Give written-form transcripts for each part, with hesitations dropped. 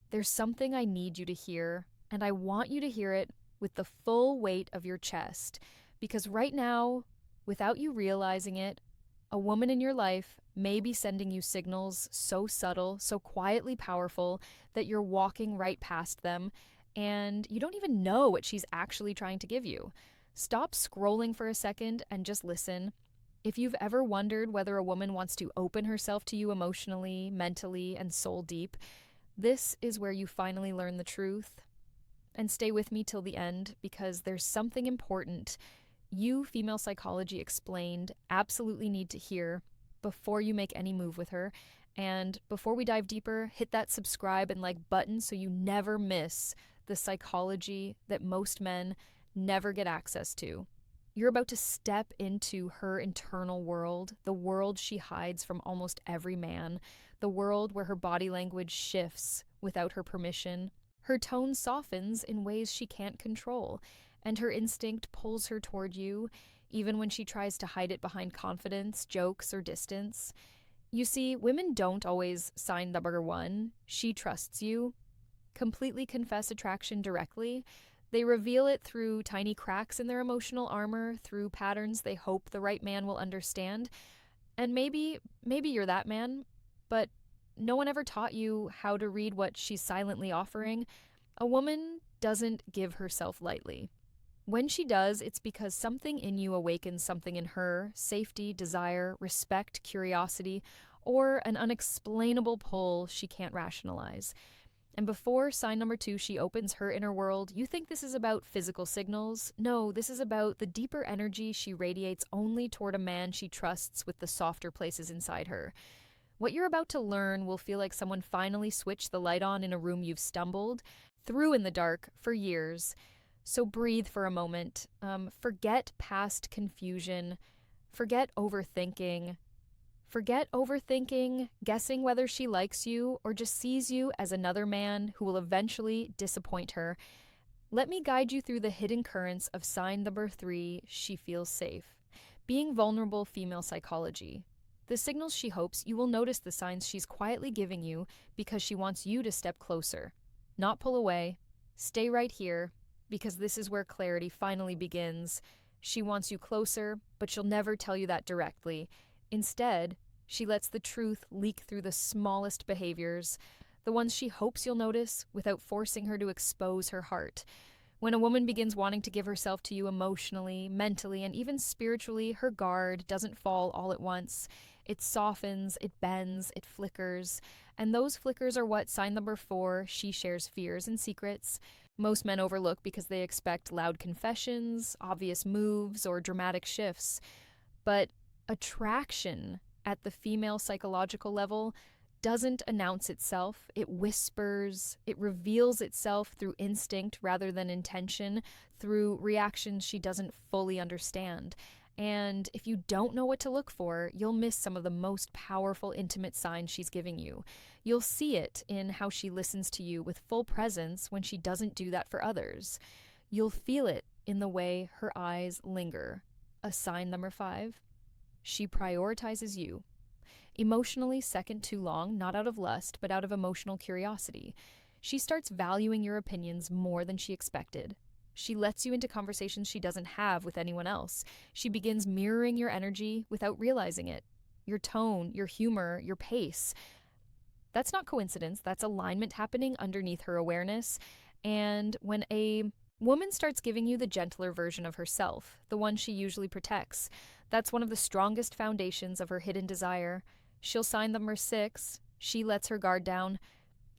There's something I need you to hear, and I want you to hear it with the full weight of your chest. Because right now, without you realizing it, a woman in your life may be sending you signals so subtle, so quietly powerful, that you're walking right past them, and you don't even know what she's actually trying to give you. Stop scrolling for a second and just listen. If you've ever wondered whether a woman wants to open herself to you emotionally, mentally, and soul deep, this is where you finally learn the truth. And stay with me till the end because there's something important you, Female Psychology Explained, absolutely need to hear before you make any move with her. And before we dive deeper, hit that subscribe and like button so you never miss the psychology that most men never get access to. You're about to step into her internal world, the world she hides from almost every man, the world where her body language shifts without her permission. Her tone softens in ways she can't control, and her instinct pulls her toward you, even when she tries to hide it behind confidence, jokes, or distance. You see, women don't always sign number one. She trusts you, completely confess attraction directly. They reveal it through tiny cracks in their emotional armor, through patterns they hope the right man will understand. And maybe you're that man, but no one ever taught you how to read what she's silently offering. A woman doesn't give herself lightly. When she does, it's because something in you awakens something in her safety, desire, respect, curiosity, or an unexplainable pull she can't rationalize. And before sign number two, she opens her inner world, you think this is about physical signals? No, this is about the deeper energy she radiates only toward a man she trusts with the softer places inside her. What you're about to learn will feel like someone finally switched the light on in a room you've stumbled through in the dark for years. So breathe for a moment. Forget past confusion. Forget overthinking. Forget overthinking, guessing whether she likes you or just sees you as another man who will eventually disappoint her. Let me guide you through the hidden currents of sign number three, she feels safe. Being vulnerable, female psychology. The signals she hopes you will notice the signs she's quietly giving you because she wants you to step closer. Not pull away. Stay right here, because this is where clarity finally begins. She wants you closer, but she'll never tell you that directly. Instead, she lets the truth leak through the smallest behaviors, the ones she hopes you'll notice without forcing her to expose her heart. When a woman begins wanting to give herself to you emotionally, mentally, and even spiritually, her guard doesn't fall all at once. It softens, it bends, it flickers. And those flickers are what sign number four, she shares fears and secrets. Most men overlook because they expect loud confessions, obvious moves, or dramatic shifts. But attraction at the female psychological level doesn't announce itself. It whispers, it reveals itself through instinct rather than intention, through reactions she doesn't fully understand. And if you don't know what to look for, you'll miss some of the most powerful, intimate signs she's giving you. You'll see it in how she listens to you with full presence when she doesn't do that for others. You'll feel it in the way her eyes linger. A sign number five, she prioritizes you. Emotionally second too long, not out of lust, but out of emotional curiosity. She starts valuing your opinions more than she expected. She lets you into conversations she doesn't have with anyone else. She begins mirroring your energy without realizing it. Your tone, your humor, your pace. That's not coincidence. That's alignment happening underneath her awareness. And when a woman starts giving you the gentler version of herself, the one she usually protects, that's one of the strongest foundations of her hidden desire. She'll sign number six. She lets her guard down.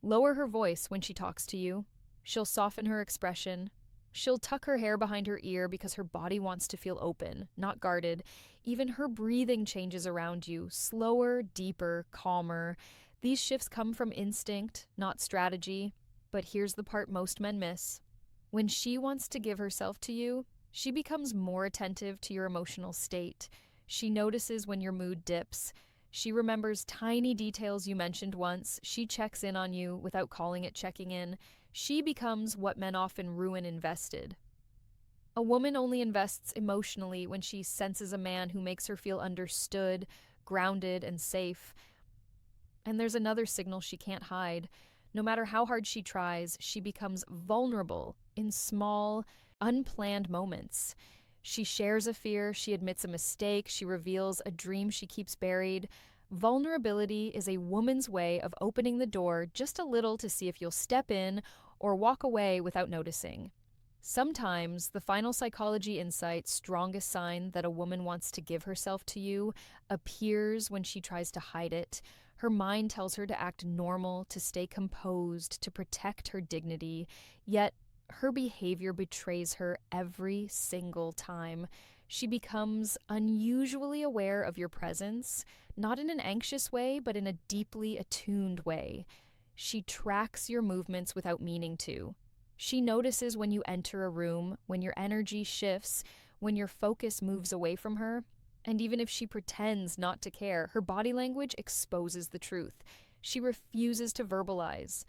Lower her voice when she talks to you. She'll soften her expression. She'll tuck her hair behind her ear because her body wants to feel open, not guarded. Even her breathing changes around you, slower, deeper, calmer. These shifts come from instinct, not strategy. But here's the part most men miss. When she wants to give herself to you, she becomes more attentive to your emotional state. She notices when your mood dips. She remembers tiny details you mentioned once. She checks in on you without calling it checking in. She becomes what men often ruin invested. A woman only invests emotionally when she senses a man who makes her feel understood, grounded, and safe. And there's another signal she can't hide. No matter how hard she tries, she becomes vulnerable in small, unplanned moments. She shares a fear, she admits a mistake, she reveals a dream she keeps buried. Vulnerability is a woman's way of opening the door just a little to see if you'll step in or walk away without noticing. Sometimes the final psychology insight, strongest sign that a woman wants to give herself to you, appears when she tries to hide it. Her mind tells her to act normal, to stay composed, to protect her dignity, yet her behavior betrays her every single time. She becomes unusually aware of your presence, not in an anxious way, but in a deeply attuned way. She tracks your movements without meaning to. She notices when you enter a room, when your energy shifts, when your focus moves away from her. And even if she pretends not to care, her body language exposes the truth. She refuses to verbalize.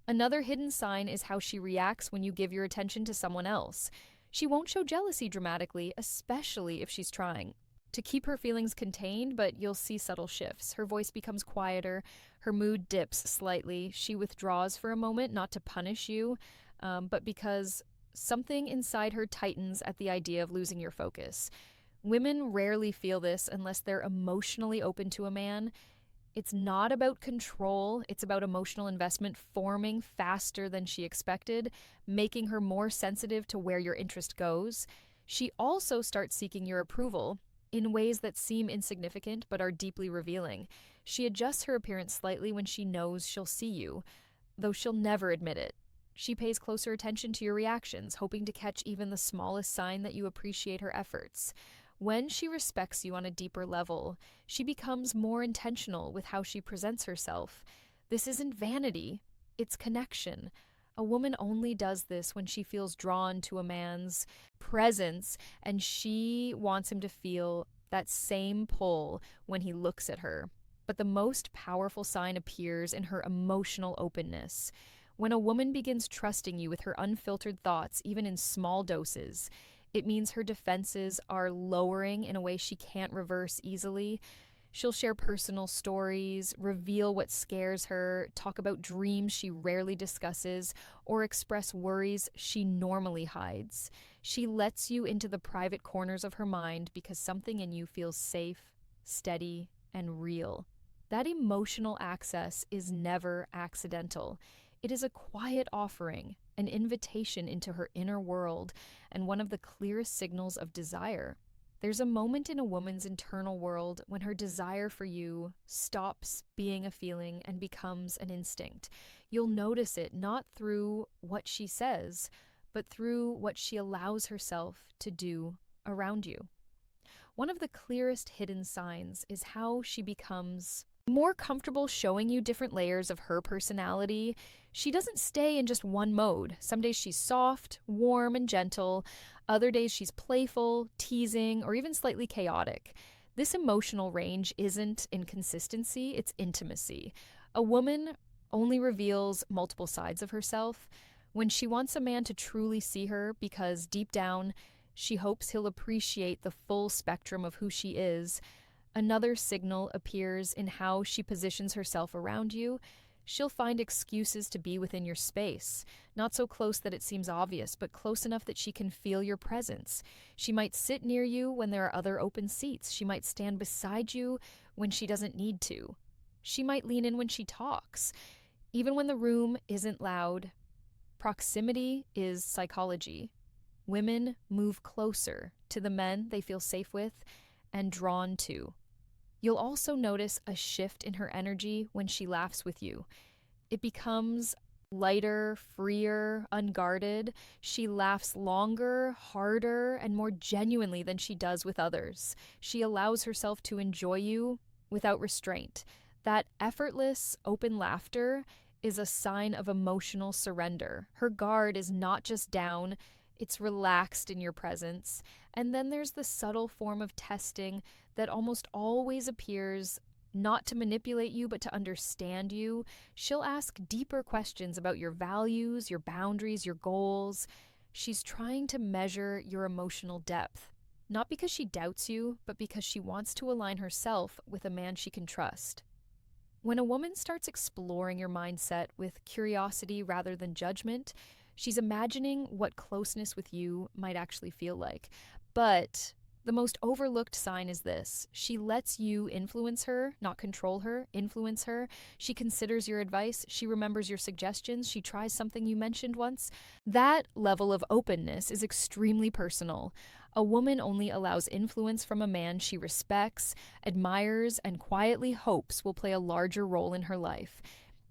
Another hidden sign is how she reacts when you give your attention to someone else. She won't show jealousy dramatically, especially if she's trying to keep her feelings contained, but you'll see subtle shifts. Her voice becomes quieter, her mood dips slightly. She withdraws for a moment, not to punish you, but because something inside her tightens at the idea of losing your focus. Women rarely feel this unless they're emotionally open to a man. It's not about control, it's about emotional investment forming faster than she expected, making her more sensitive to where your interest goes. She also starts seeking your approval in ways that seem insignificant but are deeply revealing. She adjusts her appearance slightly when she knows she'll see you, though she'll never admit it. She pays closer attention to your reactions, hoping to catch even the smallest sign that you appreciate her efforts. When she respects you on a deeper level, she becomes more intentional with how she presents herself. This isn't vanity, it's connection. A woman only does this when she feels drawn to a man's presence, and she wants him to feel that same pull when he looks at her. But the most powerful sign appears in her emotional openness. When a woman begins trusting you with her unfiltered thoughts, even in small doses, it means her defenses are lowering in a way she can't reverse easily. She'll share personal stories, reveal what scares her, talk about dreams she rarely discusses, or express worries she normally hides. She lets you into the private corners of her mind because something in you feels safe, steady, and real. That emotional access is never accidental. It is a quiet offering, an invitation into her inner world, and one of the clearest signals of desire. There's a moment in a woman's internal world when her desire for you stops being a feeling and becomes an instinct. You'll notice it not through what she says, but through what she allows herself to do around you. One of the clearest hidden signs is how she becomes more comfortable showing you different layers of her personality. She doesn't stay in just one mode. Some days she's soft, warm, and gentle. Other days she's playful, teasing, or even slightly chaotic. This emotional range isn't inconsistency, it's intimacy. A woman only reveals multiple sides of herself when she wants a man to truly see her, because deep down, she hopes he'll appreciate the full spectrum of who she is. Another signal appears in how she positions herself around you. She'll find excuses to be within your space, not so close that it seems obvious, but close enough that she can feel your presence. She might sit near you when there are other open seats. She might stand beside you when she doesn't need to. She might lean in when she talks. Even when the room isn't loud, proximity is psychology. Women move closer to the men they feel safe with and drawn to. You'll also notice a shift in her energy when she laughs with you. It becomes lighter, freer, unguarded. She laughs longer, harder, and more genuinely than she does with others. She allows herself to enjoy you without restraint. That effortless, open laughter is a sign of emotional surrender. Her guard is not just down, it's relaxed in your presence. And then there's the subtle form of testing that almost always appears not to manipulate you, but to understand you. She'll ask deeper questions about your values, your boundaries, your goals. She's trying to measure your emotional depth, not because she doubts you, but because she wants to align herself with a man she can trust. When a woman starts exploring your mindset with curiosity rather than judgment, she's imagining what closeness with you might actually feel like. But the most overlooked sign is this: she lets you influence her, not control her, influence her. She considers your advice, she remembers your suggestions, she tries something you mentioned once. That level of openness is extremely personal. A woman only allows influence from a man she respects, admires, and quietly hopes will play a larger role in her life.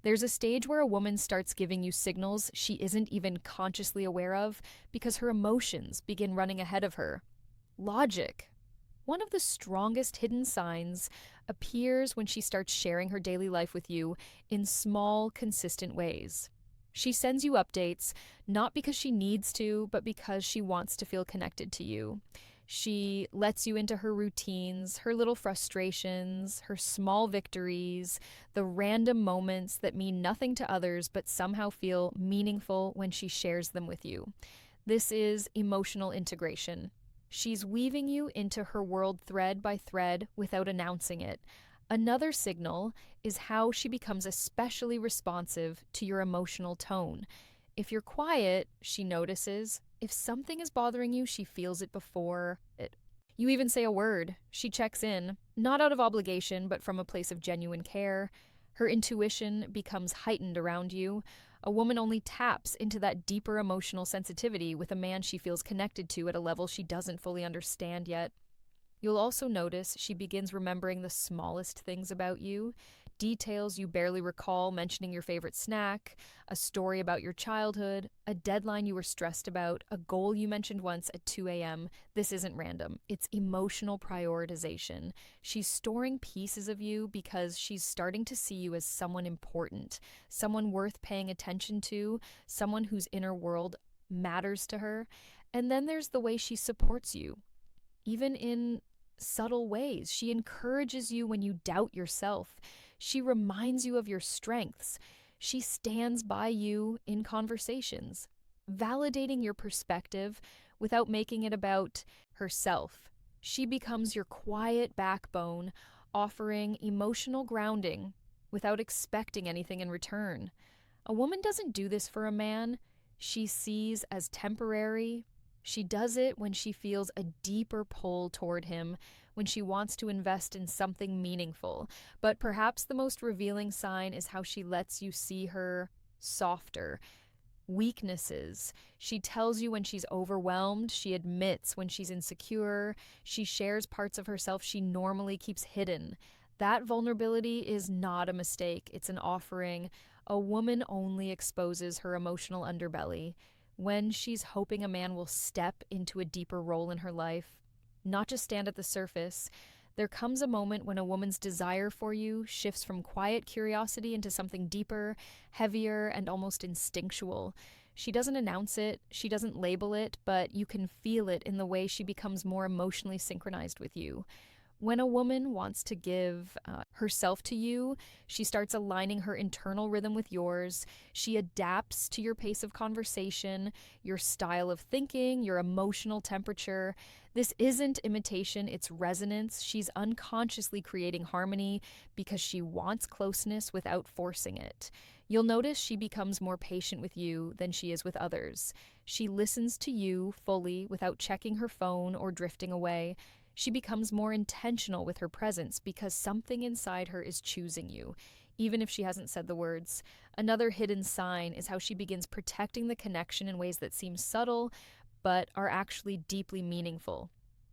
There's a stage where a woman starts giving you signals she isn't even consciously aware of because her emotions begin running ahead of her. Logic. One of the strongest hidden signs appears when she starts sharing her daily life with you in small, consistent ways. She sends you updates, not because she needs to, but because she wants to feel connected to you. She lets you into her routines, her little frustrations, her small victories, the random moments that mean nothing to others but somehow feel meaningful when she shares them with you. This is emotional integration. She's weaving you into her world thread by thread without announcing it. Another signal is how she becomes especially responsive to your emotional tone. If you're quiet, she notices. If something is bothering you, she feels it before you even say a word. She checks in, not out of obligation, but from a place of genuine care. Her intuition becomes heightened around you. A woman only taps into that deeper emotional sensitivity with a man she feels connected to at a level she doesn't fully understand yet. You'll also notice she begins remembering the smallest things about you, details you barely recall, mentioning your favorite snack, a story about your childhood, a deadline you were stressed about, a goal you mentioned once at 2 a.m. This isn't random. It's emotional prioritization. She's storing pieces of you because she's starting to see you as someone important, someone worth paying attention to, someone whose inner world matters to her. And then there's the way she supports you, even in subtle ways. She encourages you when you doubt yourself. She reminds you of your strengths. She stands by you in conversations, validating your perspective without making it about herself. She becomes your quiet backbone, offering emotional grounding without expecting anything in return. A woman doesn't do this for a man she sees as temporary. She does it when she feels a deeper pull toward him, when she wants to invest in something meaningful. But perhaps the most revealing sign is how she lets you see her softer. Weaknesses. She tells you when she's overwhelmed. She admits when she's insecure. She shares parts of herself she normally keeps hidden. That vulnerability is not a mistake, it's an offering. A woman only exposes her emotional underbelly when she's hoping a man will step into a deeper role in her life, not just stand at the surface. There comes a moment when a woman's desire for you shifts from quiet curiosity into something deeper, heavier, and almost instinctual. She doesn't announce it, she doesn't label it, but you can feel it in the way she becomes more emotionally synchronized with you. When a woman wants to give herself to you, she starts aligning her internal rhythm with yours. She adapts to your pace of conversation, your style of thinking, your emotional temperature. This isn't imitation, it's resonance. She's unconsciously creating harmony because she wants closeness without forcing it. You'll notice she becomes more patient with you than she is with others. She listens to you fully without checking her phone or drifting away. She becomes more intentional with her presence because something inside her is choosing you, even if she hasn't said the words. Another hidden sign is how she begins protecting the connection in ways that seem subtle but are actually deeply meaningful.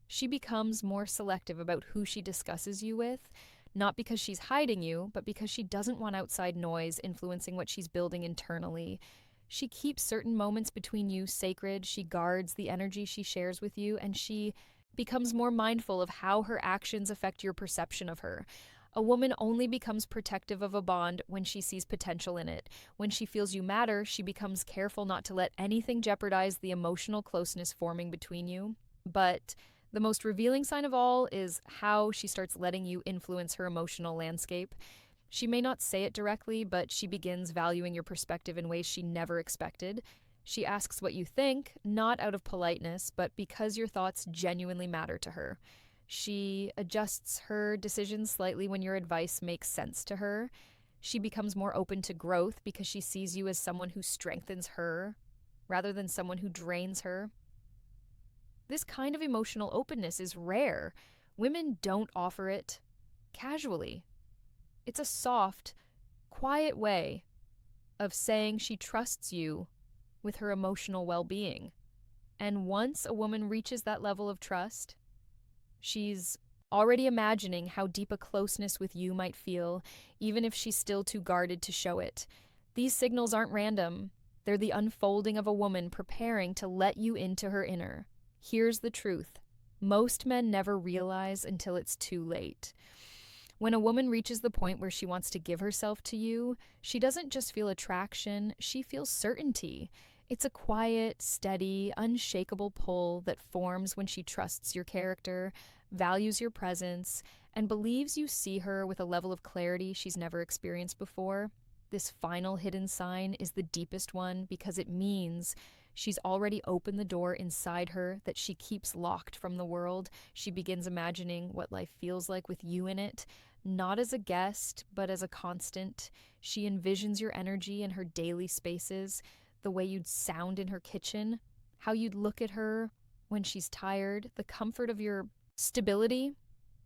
She becomes more selective about who she discusses you with, not because she's hiding you, but because she doesn't want outside noise influencing what she's building internally. She keeps certain moments between you sacred, she guards the energy she shares with you, and she becomes more mindful of how her actions affect your perception of her. A woman only becomes protective of a bond when she sees potential in it. When she feels you matter, she becomes careful not to let anything jeopardize the emotional closeness forming between you. But the most revealing sign of all is how she starts letting you influence her emotional landscape. She may not say it directly, but she begins valuing your perspective in ways she never expected. She asks what you think, not out of politeness, but because your thoughts genuinely matter to her. She adjusts her decisions slightly when your advice makes sense to her. She becomes more open to growth because she sees you as someone who strengthens her rather than someone who drains her. This kind of emotional openness is rare. Women don't offer it casually. It's a soft, quiet way of saying she trusts you with her emotional well being. And once a woman reaches that level of trust, she's already imagining how deep a closeness with you might feel, even if she's still too guarded to show it. These signals aren't random, they're the unfolding of a woman preparing to let you into her inner. Here's the truth: most men never realize until it's too late. When a woman reaches the point where she wants to give herself to you, she doesn't just feel attraction, she feels certainty. It's a quiet, steady, unshakable pull that forms when she trusts your character, values your presence, and believes you see her with a level of clarity she's never experienced before. This final hidden sign is the deepest one because it means she's already opened the door inside her that she keeps locked from the world. She begins imagining what life feels like with you in it, not as a guest, but as a constant. She envisions your energy in her daily spaces, the way you'd sound in her kitchen, how you'd look at her when she's tired, the comfort of your stability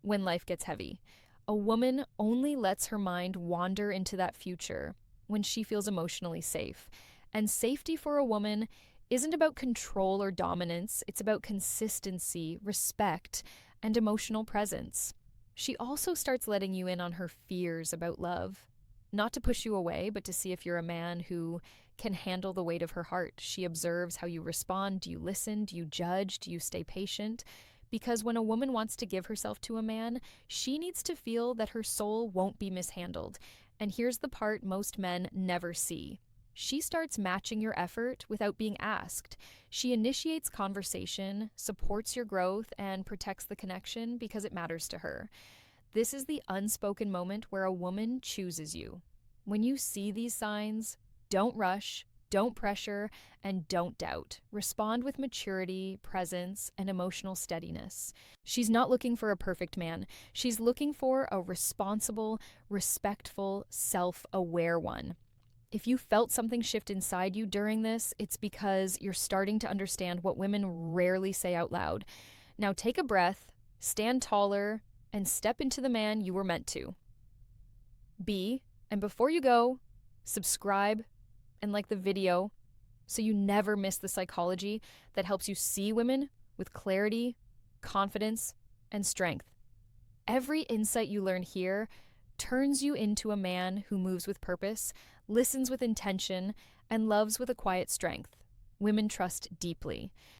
when life gets heavy. A woman only lets her mind wander into that future when she feels emotionally safe. And safety for a woman isn't about control or dominance, it's about consistency, respect, and emotional presence. She also starts letting you in on her fears about love. Not to push you away, but to see if you're a man who can handle the weight of her heart. She observes how you respond. Do you listen? Do you judge? Do you stay patient? Because when a woman wants to give herself to a man, she needs to feel that her soul won't be mishandled. And here's the part most men never see: she starts matching your effort without being asked. She initiates conversation, supports your growth, and protects the connection because it matters to her. This is the unspoken moment where a woman chooses you. When you see these signs, don't rush, don't pressure, and don't doubt. Respond with maturity, presence, and emotional steadiness. She's not looking for a perfect man. She's looking for a responsible, respectful, self-aware one. If you felt something shift inside you during this, it's because you're starting to understand what women rarely say out loud. Now take a breath, stand taller, and step into the man you were meant to be. And before you go, subscribe and like the video so you never miss the psychology that helps you see women with clarity, confidence, and strength. Every insight you learn here turns you into a man who moves with purpose, listens with intention, and loves with a quiet strength women trust deeply.